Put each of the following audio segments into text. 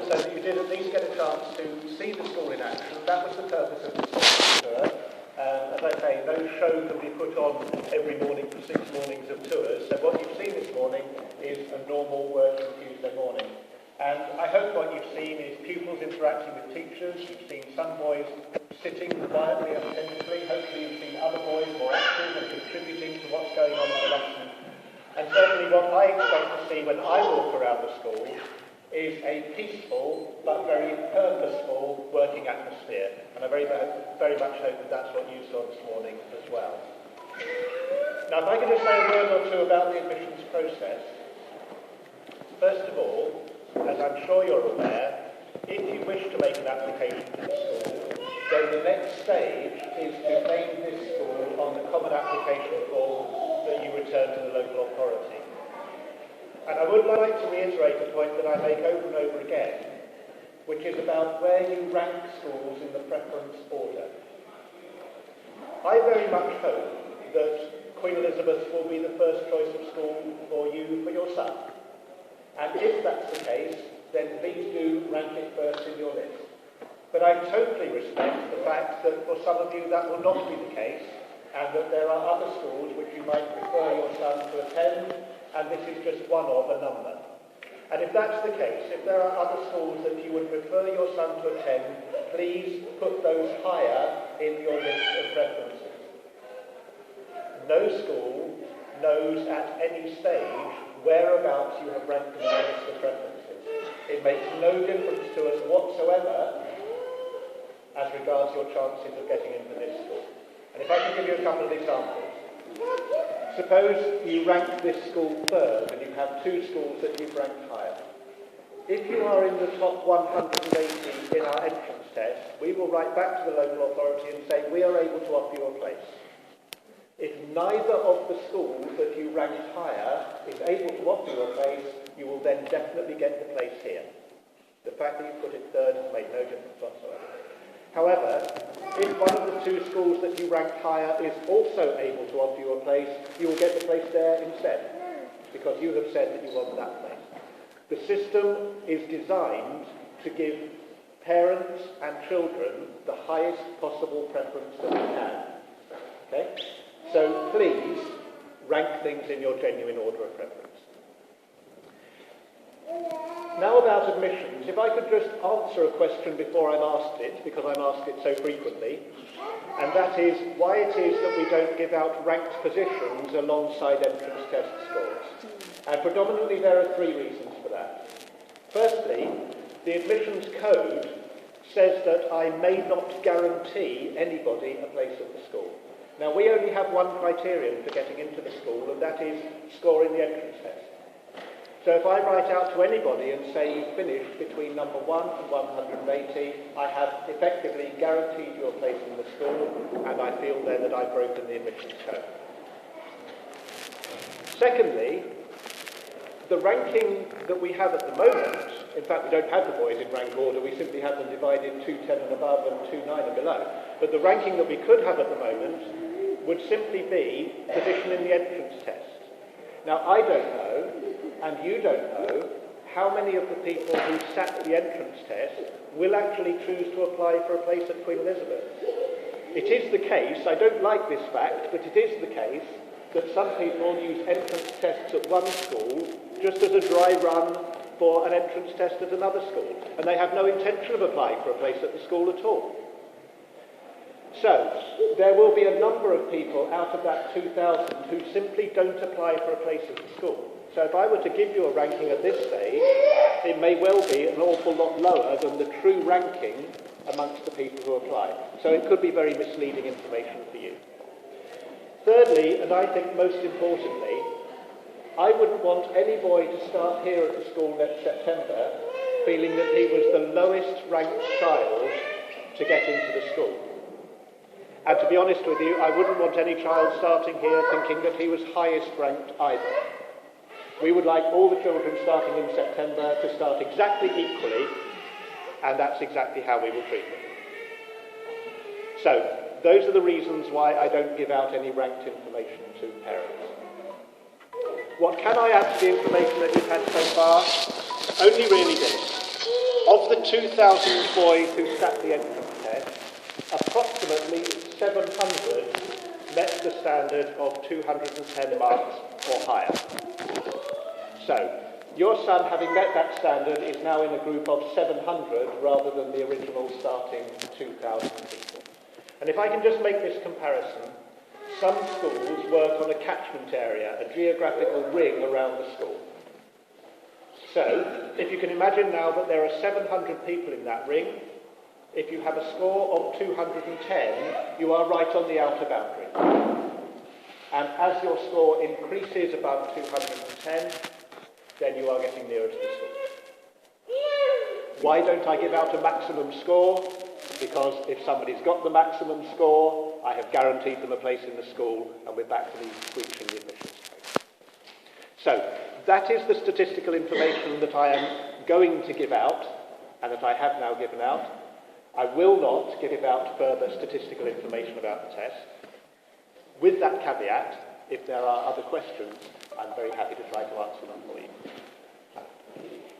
so that you did at least get a chance to see the school in action. That was the purpose of the tour. As I say, no show can be put on every morning for 6 mornings of tours. So what you've seen this morning is a normal working Tuesday morning. And I hope what you've seen is pupils interacting with teachers. You've seen some boys sitting quietly and attentively. Hopefully you've seen other boys more active and contributing to what's going on in the lesson. And certainly what I expect to see when I walk around the school is a peaceful but very purposeful working atmosphere. And I very much hope that that's what you saw this morning as well. Now, if I could just say a word or two about the admissions process. First of all, as I'm sure you're aware, if you wish to make an application to the school, then the next stage is to name this school on the common application form that you return to the local authority. And I would like to reiterate a point that I make over and over again, which is about where you rank schools in the preference order. I very much hope that Queen Elizabeth will be the first choice of school for you, for your son. And if that's the case, then please do rank it first in your list. But I totally respect the fact that for some of you that will not be the case, and that there are other schools which you might prefer your son to attend, and this is just one of a number. And if that's the case, if there are other schools that you would prefer your son to attend, please put those higher in your list of preferences. No school knows at any stage whereabouts you have ranked in the list of preferences. It makes no difference to us whatsoever as regards your chances of getting into this school. And if I can give you a couple of examples. Suppose you rank this school third and you have 2 schools that you've ranked higher. If you are in the top 180 in our entrance test, we will write back to the local authority and say we are able to offer you a place. If neither of the schools that you ranked higher is able to offer you a place, you will then definitely get the place here. The fact that you put it third has made no difference whatsoever. However, if one of the 2 schools that you ranked higher is also able to offer you a place, you will get the place there instead, because you have said that you want that place. The system is designed to give parents and children the highest possible preference that we can. Okay? So please rank things in your genuine order of preference. Now about admissions, if I could just answer a question before I'm asked it, because I'm asked it so frequently, and that is why it is that we don't give out ranked positions alongside entrance test scores. And predominantly there are 3 reasons for that. Firstly, the admissions code says that I may not guarantee anybody a place at the school. Now we only have one criterion for getting into the school, and that is scoring the entrance test. So if I write out to anybody and say you finished between number 1 and 180, I have effectively guaranteed you a place in the school, and I feel then that I've broken the admissions code. Secondly, the ranking that we have at the moment, in fact we don't have the boys in rank order, we simply have them divided 2, 10 and above and 2, 9 and below. But the ranking that we could have at the moment would simply be position in the entrance test. Now I don't know, and you don't know, how many of the people who sat the entrance test will actually choose to apply for a place at Queen Elizabeth. It is the case, I don't like this fact, but it is the case that some people use entrance tests at one school just as a dry run for an entrance test at another school, and they have no intention of applying for a place at the school at all. So, there will be a number of people out of that 2,000 who simply don't apply for a place at the school. So if I were to give you a ranking at this stage, it may well be an awful lot lower than the true ranking amongst the people who apply. So it could be very misleading information for you. Thirdly, and I think most importantly, I wouldn't want any boy to start here at the school next September feeling that he was the lowest ranked child to get into the school. And to be honest with you, I wouldn't want any child starting here thinking that he was highest ranked either. We would like all the children starting in September to start exactly equally, and that's exactly how we will treat them. So, those are the reasons why I don't give out any ranked information to parents. What can I add to the information that you've had so far? Only really this. Of the 2,000 boys who sat the entrance test, approximately 700 met the standard of 210 marks or higher. So, your son, having met that standard, is now in a group of 700 rather than the original starting 2,000 people. And if I can just make this comparison, some schools work on a catchment area, a geographical ring around the school. So, if you can imagine now that there are 700 people in that ring, if you have a score of 210, you are right on the outer boundary. And as your score increases above 210, then you are getting nearer to the school. Why don't I give out a maximum score? Because if somebody's got the maximum score, I have guaranteed them a place in the school, and we're back to reaching the admissions rate. So, that is the statistical information that I am going to give out, and that I have now given out. I will not give out further statistical information about the test. With that caveat, if there are other questions, I'm very happy to try to answer them for you.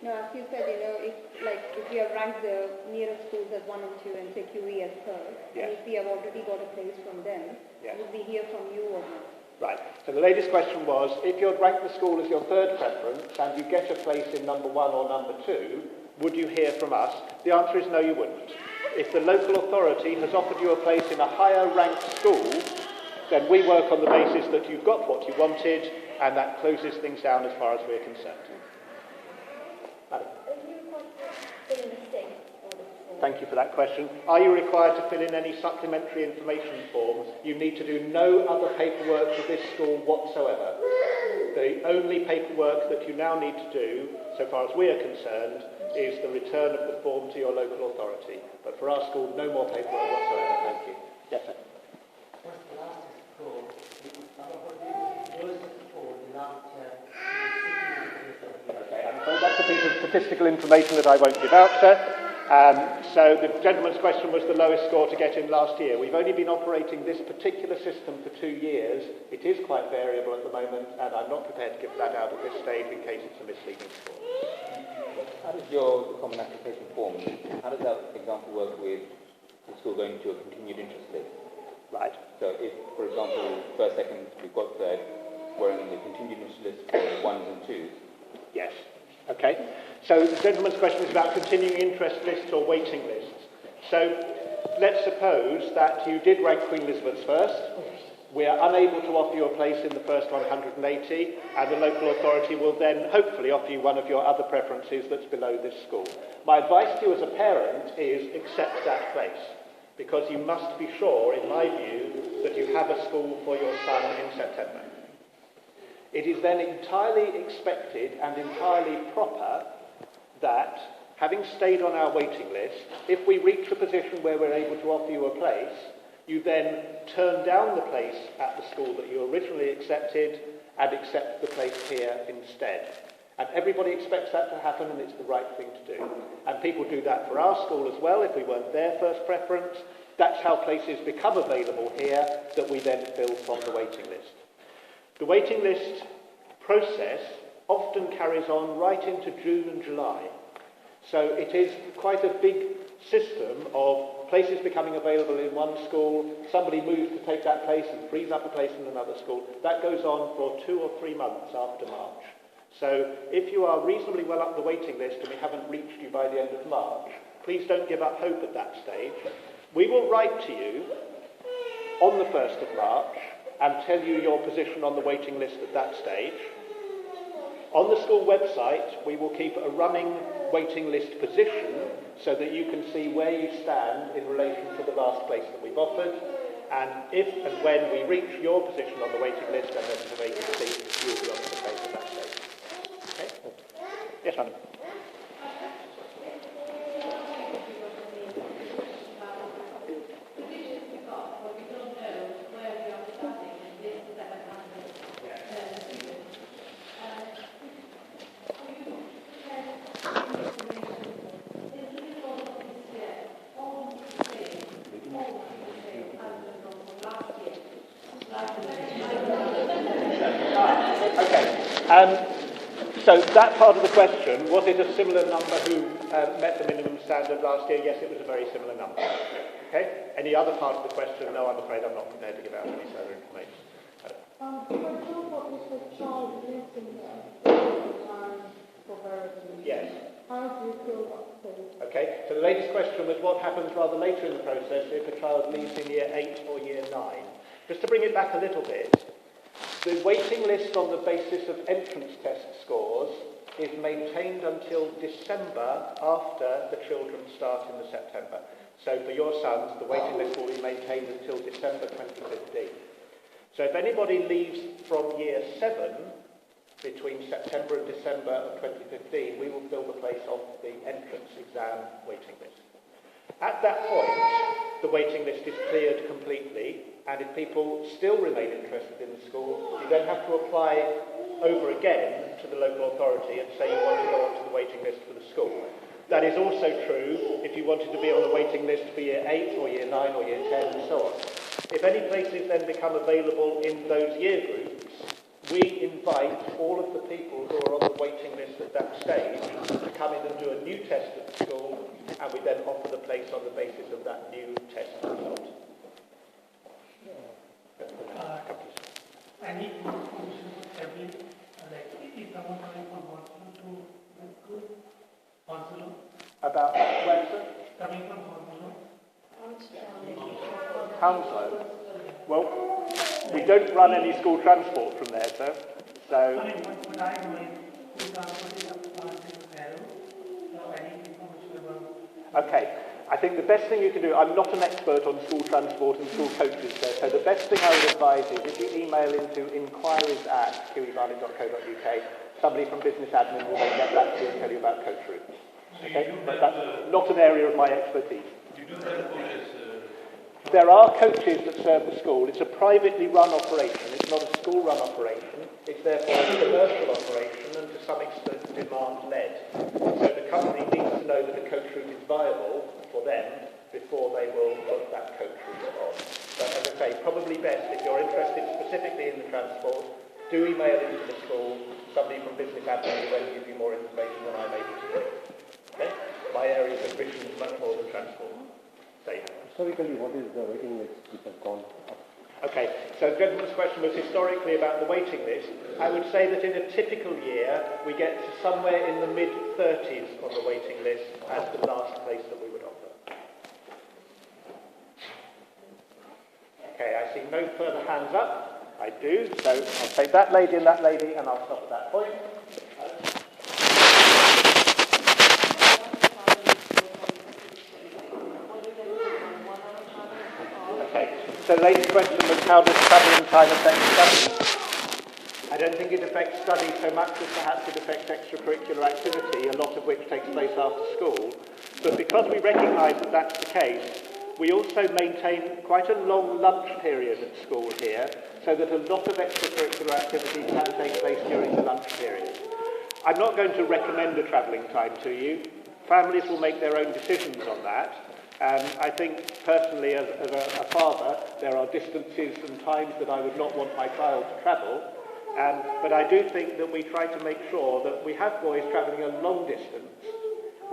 No, as you said, if we have ranked the nearest schools as 1 and 2 and say QE as third, yes. and if we have already got a place from them, yes. would we hear from you or not? Right. So the lady's question was, if you'd rank the school as your third preference and you get a place in number 1 or number 2, would you hear from us? The answer is no, you wouldn't. If the local authority has offered you a place in a higher ranked school, then we work on the basis that you've got what you wanted, and that closes things down as far as we're concerned. Madam. Thank you for that question. Are you required to fill in any supplementary information forms? You need to do no other paperwork for this school whatsoever. The only paperwork that you now need to do, so far as we are concerned, is the return of the form to your local authority. But for our school, no more paperwork whatsoever. Thank you. Yes, sir. What's the last school? Okay, I'm afraid that's a piece of statistical information that I won't give out, sir. So the gentleman's question was the lowest score to get in last year. We've only been operating this particular system for 2 years. It is quite variable at the moment, and I'm not prepared to give that out at this stage in case it's a misleading score. How does your common application form, how does that, for example, work with the school going to a continued interest list? Right. So if, for example, first, second, we've got third, we're in the continued interest list for 1s and 2s. Yes. Okay. So the gentleman's question is about continuing interest lists or waiting lists. So let's suppose that you did rank Queen Elizabeth's first. We are unable to offer you a place in the first 180, and the local authority will then hopefully offer you one of your other preferences that's below this school. My advice to you as a parent is accept that place, because you must be sure, in my view, that you have a school for your son in September. It is then entirely expected and entirely proper that, having stayed on our waiting list, if we reach a position where we're able to offer you a place, you then turn down the place at the school that you originally accepted and accept the place here instead. And everybody expects that to happen, and it's the right thing to do. And people do that for our school as well. If we weren't their first preference, that's how places become available here that we then fill from the waiting list. The waiting list process often carries on right into June and July. So it is quite a big system of places becoming available in one school, somebody moves to take that place and frees up a place in another school. That goes on for 2 or 3 months after March. So if you are reasonably well up the waiting list and we haven't reached you by the end of March, please don't give up hope at that stage. We will write to you on the 1st of March and tell you your position on the waiting list at that stage. On the school website, we will keep a running waiting list position so that you can see where you stand in relation to the last place that we've offered. And if and when we reach your position on the waiting list and there's a vacancy, you'll be offered a place at that stage. Okay? Yes, madam. So that part of the question, was it a similar number who met the minimum standard last year? Yes, it was a very similar number. Okay? Any other part of the question? No, I'm afraid I'm not prepared to give out any further information. For example, if a child lives in the time for various reasons, Yes. how do you feel about this? Okay, so the latest question was what happens rather later in the process if a child leaves in year 8 or year 9? Just to bring it back a little bit, the waiting list on the basis of entrance test scores is maintained until December after the children start in the September. So for your sons, the waiting list will be maintained until December 2015. So if anybody leaves from year 7 between September and December of 2015, we will fill the place on the entrance exam waiting list. At that point, the waiting list is cleared completely, and if people still remain interested in the school, you then have to apply over again to the local authority and say you want to go onto the waiting list for the school. That is also true if you wanted to be on a waiting list for year 8 or year 9 or year 10 and so on. If any places then become available in those year groups, we invite all of the people who are on the waiting list at that stage to come in and do a new test at the school, and we then offer the place on the basis of that new test result. Any information every, like, if someone coming from hospital to the school, hospital? About where, sir? Coming from hospital? Hounslow. Well, we don't run any school transport from there, sir. So. I mean, what I know is school transport is a narrow, so any information about... Okay. I think the best thing you can do, I'm not an expert on school transport and school coaches there, so the best thing I would advise is if you email into inquiries@qebarnet.co.uk, somebody from business admin will then get back to you and tell you about coach routes. Okay? But that's not an area of my expertise. You do have coaches? There are coaches that serve the school. It's a privately run operation. It's not a school-run operation. It's therefore a commercial operation and to some extent demand-led. So the company needs to know that the coach route is viable for them before they will put that coach route on. But as I say, probably best if you're interested specifically in the transport, do email into the school. Somebody from business admin will then give you more information than I'm able to do. Okay? My area of admission is much more than transport. Historically, what is the waiting list which has gone up? Okay, so the gentleman's question was historically about the waiting list. I would say that in a typical year, we get to somewhere in the mid-30s on the waiting list as the last place that we would offer. Okay, I see no further hands up. I do, so I'll take that lady, and I'll stop at that point. So the latest question was how does travelling time affect study? I don't think it affects study so much as perhaps it affects extracurricular activity, a lot of which takes place after school. But because we recognise that that's the case, we also maintain quite a long lunch period at school here, so that a lot of extracurricular activity can take place during the lunch period. I'm not going to recommend a travelling time to you. Families will make their own decisions on that. I think personally as a father there are distances and times that I would not want my child to travel, but I do think that we try to make sure that we have boys travelling a long distance.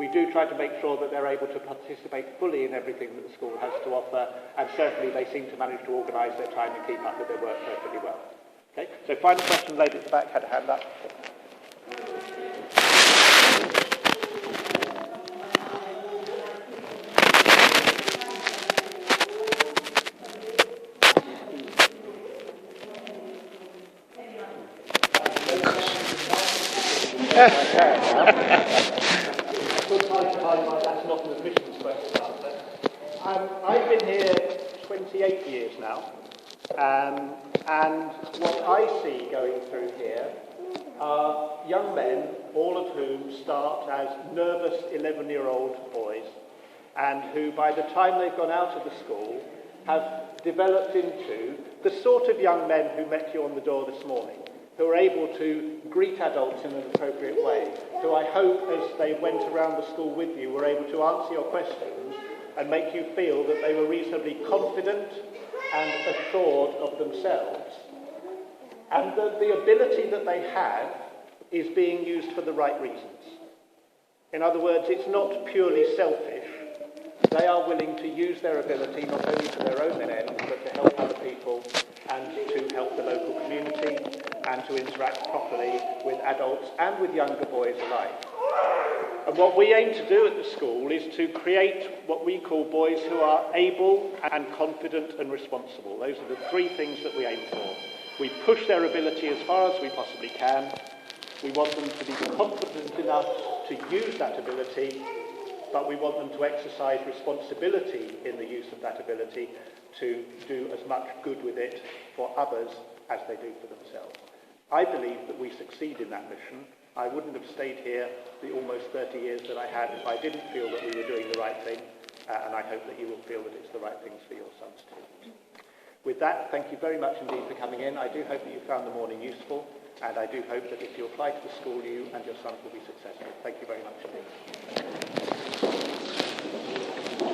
We do try to make sure that they're able to participate fully in everything that the school has to offer, and certainly they seem to manage to organise their time and keep up with their work perfectly well. Okay, so final question, lady at the back had a hand up. That's not an admissions question. I've been here 28 years now, and what I see going through here are young men, all of whom start as nervous 11-year-old boys, and who by the time they've gone out of the school have developed into the sort of young men who met you on the door this morning, who are able to greet adults in an appropriate way, who I hope as they went around the school with you were able to answer your questions and make you feel that they were reasonably confident and assured of themselves, and that the ability that they have is being used for the right reasons. In other words, it's not purely selfish. They are willing to use their ability not only for their own ends, but to help other people and to help the local community and to interact properly with adults and with younger boys alike. And what we aim to do at the school is to create what we call boys who are able and confident and responsible. Those are the three things that we aim for. We push their ability as far as we possibly can. We want them to be confident enough to use that ability, but we want them to exercise responsibility in the use of that ability to do as much good with it for others as they do for themselves. I believe that we succeed in that mission. I wouldn't have stayed here the almost 30 years that I had if I didn't feel that we were doing the right thing, and I hope that you will feel that it's the right things for your sons too. With that, thank you very much indeed for coming in. I do hope that you found the morning useful, and I do hope that if you apply to the school, you and your sons will be successful. Thank you very much indeed.